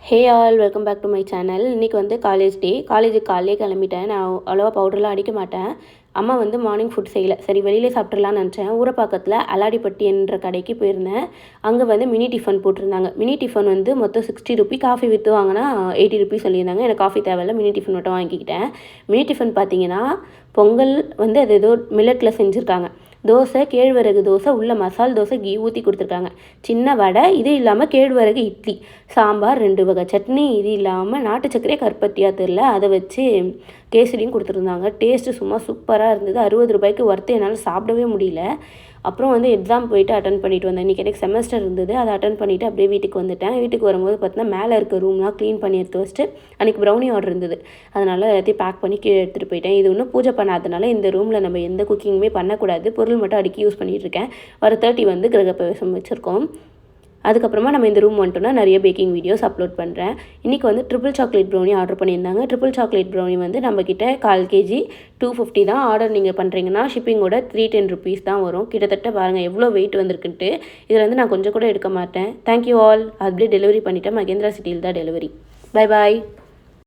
Hey all welcome back to my channel. இன்றைக்கி வந்து college day. காலேஜுக்கு காலையிலே கிளம்பிட்டேன். நான் அவ்வளோவா பவுடர்லாம் அடிக்க மாட்டேன். அம்மா வந்து மார்னிங் ஃபுட் செய்யலை. சரி வெளியிலே சாப்பிட்றலான்னு நினச்சேன். ஊரப்பாக்கத்தில் அலாடிப்பட்டி என்ற கடைக்கு போயிருந்தேன். அங்கே வந்து மினி டிஃபன் போட்டிருந்தாங்க. மினி டிஃபன் வந்து மொத்தம் 60 ரூபி. காஃபி விற்று வாங்கினா 80 ருபீஸ் சொல்லியிருந்தாங்க. எனக்கு காஃபி தேவையில்ல, மினி டிஃபன் மட்டும் வாங்கிக்கிட்டேன். மினி டிஃபன் பார்த்தீங்கன்னா பொங்கல் வந்து அது ஏதோ மில்லட்டில் செஞ்சுருக்காங்க. தோசை, கேழ்வரகு தோசை, உள்ள மசால் தோசை, கீ ஊற்றி கொடுத்துருக்காங்க. சின்ன வடை, இது இல்லாமல் கேழ்வரகு இட்லி, சாம்பார், 2 வகை சட்னி, இது இல்லாமல் நாட்டு சர்க்கரை கருப்பட்டியா தெரில அதை வச்சு கேசரியும் கொடுத்துருந்தாங்க. டேஸ்ட்டு சும்மா சூப்பராக இருந்தது. 60 ரூபாய்க்கு ஒர்த்து. என்னால் சாப்பிடவே முடியல. அப்புறம் வந்து எக்ஸாம் போயிட்டு அட்டன் பண்ணிட்டு வந்தேன். இன்றைக்கி எனக்கு செமஸ்டர் இருந்தது. அதை அட்டன் பண்ணிவிட்டு அப்படியே வீட்டுக்கு வந்துட்டேன். வீட்டுக்கு வரும்போது பார்த்தீங்கன்னா மேலே இருக்க ரூம்லாம் க்ளீன் பண்ணி எடுத்து வச்சுட்டு அன்றைக்கி ப்ரௌனி ஆர்டர் இருந்தது. அதனால் எல்லாத்தையும் பேக் பண்ணி கீழே எடுத்துகிட்டு போயிட்டேன். இது இன்னும் பூஜை பண்ணாதனால இந்த ரூமில் நம்ம எந்த குக்கிங்குமே பண்ணக்கூடாது. பொருள் மட்டும் அடுக்கி யூஸ் பண்ணிகிட்ருக்கேன். ஒரு 30 வந்து கிரகப்பிரவேசம் வச்சுருக்கோம். அதுக்கப்புறமா நம்ம இந்த ரூம் வந்துட்டோம்னா நிறைய பேக்கிங் வீடியோஸ் அப்லோட் பண்ணுறேன். இன்றைக்கி வந்து ட்ரிபிள் சாக்லேட் ப்ரௌனி ஆர்டர் பண்ணியிருந்தாங்க. ட்ரிபிள் சாக்லேட் ப்ரௌனி வந்து நம்மக்கிட்ட 1/4 kg 250 தான். ஆர்டர் நீங்கள் பண்ணுறீங்கன்னா ஷிப்பிங்கோட 310 ருபீஸ் தான் வரும். கிட்டத்தட்ட பாருங்கள் எவ்வளோ வெயிட் வந்திருக்குன்ட்டு. இதில் வந்து நான் கொஞ்சம் கூட எடுக்க மாட்டேன். Thank you all. அப்படியே டெலிவரி பண்ணிவிட்டேன். மகேந்திரா சிட்டியில் தான் டெலிவரி. Bye bye.